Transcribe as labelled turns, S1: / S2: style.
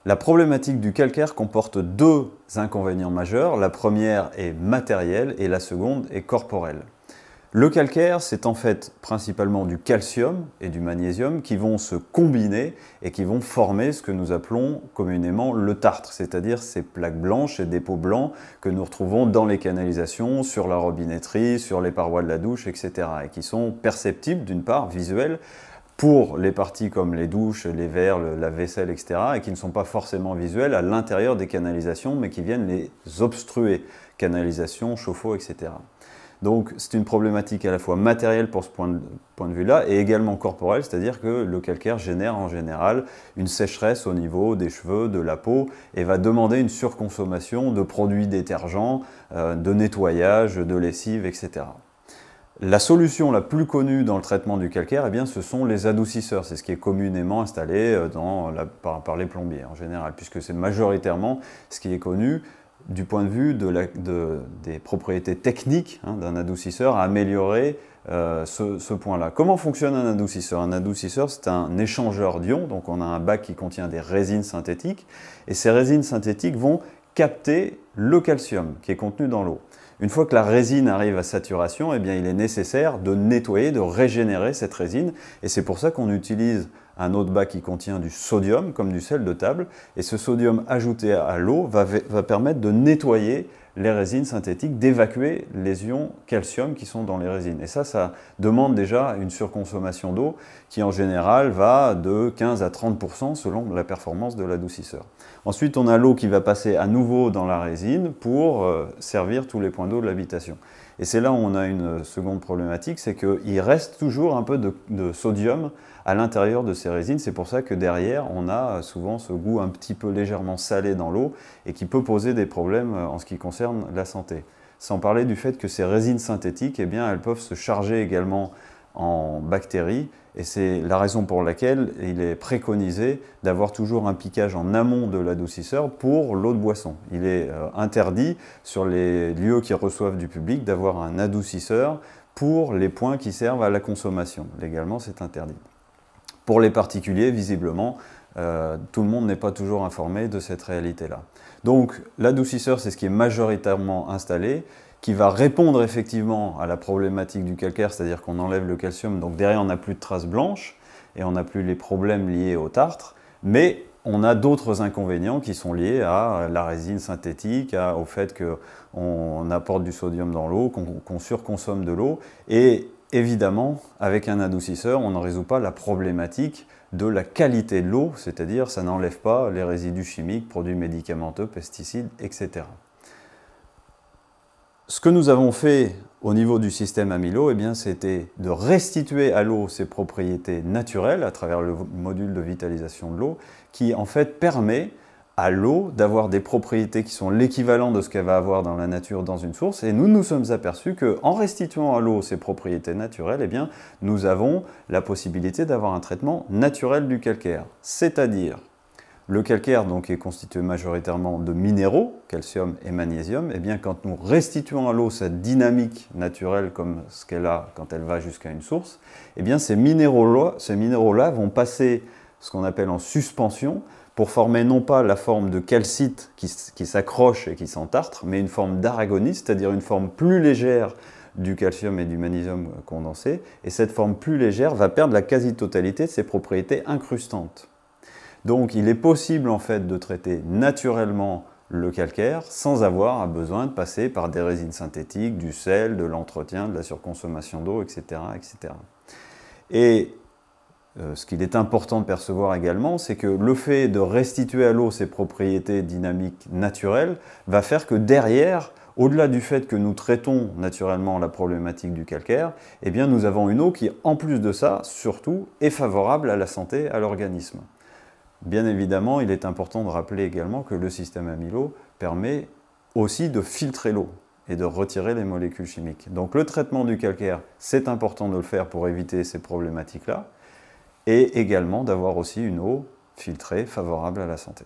S1: La problématique du calcaire comporte deux inconvénients majeurs. La première est matérielle et la seconde est corporelle. Le calcaire, c'est en fait principalement du calcium et du magnésium qui vont se combiner et qui vont former ce que nous appelons communément le tartre, c'est-à-dire ces plaques blanches et dépôts blancs que nous retrouvons dans les canalisations, sur la robinetterie, sur les parois de la douche, etc. et qui sont perceptibles d'une part, visuels, pour les parties comme les douches, les verres, la vaisselle, etc. et qui ne sont pas forcément visuels à l'intérieur des canalisations, mais qui viennent les obstruer, canalisation, chauffe-eau, etc. Donc c'est une problématique à la fois matérielle pour ce point de vue-là et également corporelle, c'est-à-dire que le calcaire génère en général une sécheresse au niveau des cheveux, de la peau et va demander une surconsommation de produits détergents, de nettoyage, de lessive, etc. La solution la plus connue dans le traitement du calcaire, eh bien, ce sont les adoucisseurs. C'est ce qui est communément installé par les plombiers en général, puisque c'est majoritairement ce qui est connu du point de vue des propriétés techniques d'un adoucisseur à améliorer ce point-là. Comment fonctionne un adoucisseur? Un adoucisseur, c'est un échangeur d'ions, donc on a un bac qui contient des résines synthétiques, et ces résines synthétiques vont capter le calcium qui est contenu dans l'eau. Une fois que la résine arrive à saturation, eh bien, il est nécessaire de nettoyer, de régénérer cette résine, et c'est pour ça qu'on utilise un autre bac qui contient du sodium, comme du sel de table, et ce sodium ajouté à l'eau va permettre de nettoyer les résines synthétiques, d'évacuer les ions calcium qui sont dans les résines. Et ça demande déjà une surconsommation d'eau qui en général va de 15 à 30% selon la performance de l'adoucisseur. Ensuite, on a l'eau qui va passer à nouveau dans la résine pour servir tous les points d'eau de l'habitation. Et c'est là où on a une seconde problématique, c'est qu'il reste toujours un peu de sodium à l'intérieur de ces résines. C'est pour ça que derrière, on a souvent ce goût un petit peu légèrement salé dans l'eau et qui peut poser des problèmes en ce qui concerne la santé. Sans parler du fait que ces résines synthétiques, eh bien, elles peuvent se charger également en bactéries et c'est la raison pour laquelle il est préconisé d'avoir toujours un piquage en amont de l'adoucisseur pour l'eau de boisson. Il est interdit sur les lieux qui reçoivent du public d'avoir un adoucisseur pour les points qui servent à la consommation. Légalement, c'est interdit. Pour les particuliers, visiblement, tout le monde n'est pas toujours informé de cette réalité-là. Donc l'adoucisseur, c'est ce qui est majoritairement installé, qui va répondre effectivement à la problématique du calcaire, c'est-à-dire qu'on enlève le calcium, donc derrière on n'a plus de traces blanches et on n'a plus les problèmes liés au tartre, mais on a d'autres inconvénients qui sont liés à la résine synthétique, au fait qu'on apporte du sodium dans l'eau, qu'on surconsomme de l'eau, et évidemment, avec un adoucisseur, on ne résout pas la problématique de la qualité de l'eau, c'est-à-dire ça n'enlève pas les résidus chimiques, produits médicamenteux, pesticides, etc. Ce que nous avons fait au niveau du système Amilo, eh bien, c'était de restituer à l'eau ses propriétés naturelles à travers le module de vitalisation de l'eau qui en fait permet à l'eau d'avoir des propriétés qui sont l'équivalent de ce qu'elle va avoir dans la nature dans une source et nous nous sommes aperçus qu'en restituant à l'eau ses propriétés naturelles, eh bien, nous avons la possibilité d'avoir un traitement naturel du calcaire, c'est-à-dire le calcaire donc, est constitué majoritairement de minéraux, calcium et magnésium. Et bien, quand nous restituons à l'eau sa dynamique naturelle comme ce qu'elle a quand elle va jusqu'à une source, eh bien, ces minéraux-là vont passer ce qu'on appelle en suspension pour former non pas la forme de calcite qui s'accroche et qui s'entartre, mais une forme d'aragonite, c'est-à-dire une forme plus légère du calcium et du magnésium condensé. Et cette forme plus légère va perdre la quasi-totalité de ses propriétés incrustantes. Donc il est possible en fait de traiter naturellement le calcaire sans avoir besoin de passer par des résines synthétiques, du sel, de l'entretien, de la surconsommation d'eau, etc., etc. Et ce qu'il est important de percevoir également, c'est que le fait de restituer à l'eau ses propriétés dynamiques naturelles va faire que derrière, au-delà du fait que nous traitons naturellement la problématique du calcaire, eh bien nous avons une eau qui, en plus de ça, surtout, est favorable à la santé, à l'organisme. Bien évidemment, il est important de rappeler également que le système Amilo permet aussi de filtrer l'eau et de retirer les molécules chimiques. Donc le traitement du calcaire, c'est important de le faire pour éviter ces problématiques-là et également d'avoir aussi une eau filtrée favorable à la santé.